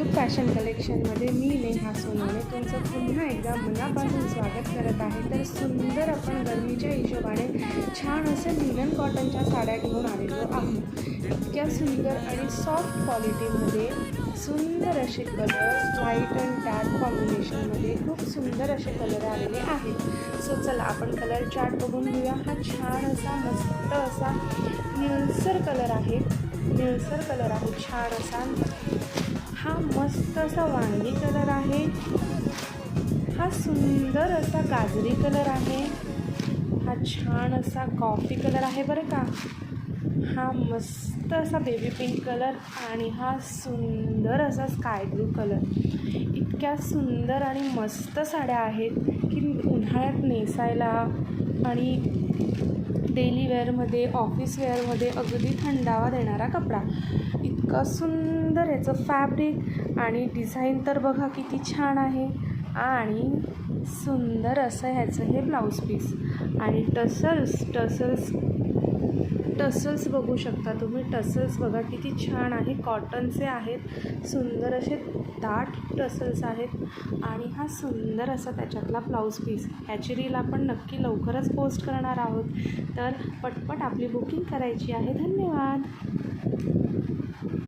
YouTube fashion कलेक्शनमध्ये मी नेहा सोनवणे तुमचं पुन्हा एकदा मनापासून स्वागत करत आहे। तर सुंदर आपण गरमीच्या हिशोबाने छान असे लिनन कॉटनच्या साड्या घेऊन आलेलो आहोत। इतक्या सुंदर आणि सॉफ्ट क्वालिटीमध्ये सुंदर असे कलर, व्हाईट अँड डार्क कॉम्बिनेशनमध्ये खूप सुंदर असे कलर आलेले आहेत। सो चला आपण कलर चार्ट बघून घेऊया। हा छान असा मस्त असा निळसर कलर आहे, छान असा। हा मस्त असा वांगी कलर आहे, हा सुंदर असा गाजरी कलर आहे, हा छान असा कॉफी कलर आहे बरं का, हा मस्त असा बेबी पिंक कलर आणि हा सुंदर असा स्काय ब्लू कलर। इतक्या सुंदर आणि मस्त साड्या आहेत की उन्हाळ्यात नेसायला आणि डेली वेअरमध्ये, ऑफिस वेअरमध्ये अगदी थंडावा देणारा कपडा। इतकं सुंदर याचं फॅब्रिक आणि डिझाईन तर बघा किती छान आहे। आणि सुंदर असं ह्याचं हे ब्लाऊज पीस आणि टसल्स बघू शकता तुम्ही। टसल्स बघा किती छान आहे, कॉटनचे आहेत, सुंदर असे दाट टसल्स आहेत। आणि हा सुंदर असा त्याच्यातला ब्लाऊज पीस। ह्याची रील आपण नक्की लवकरच पोस्ट करणार आहोत, तर पटपट आपली बुकिंग करायची आहे। धन्यवाद।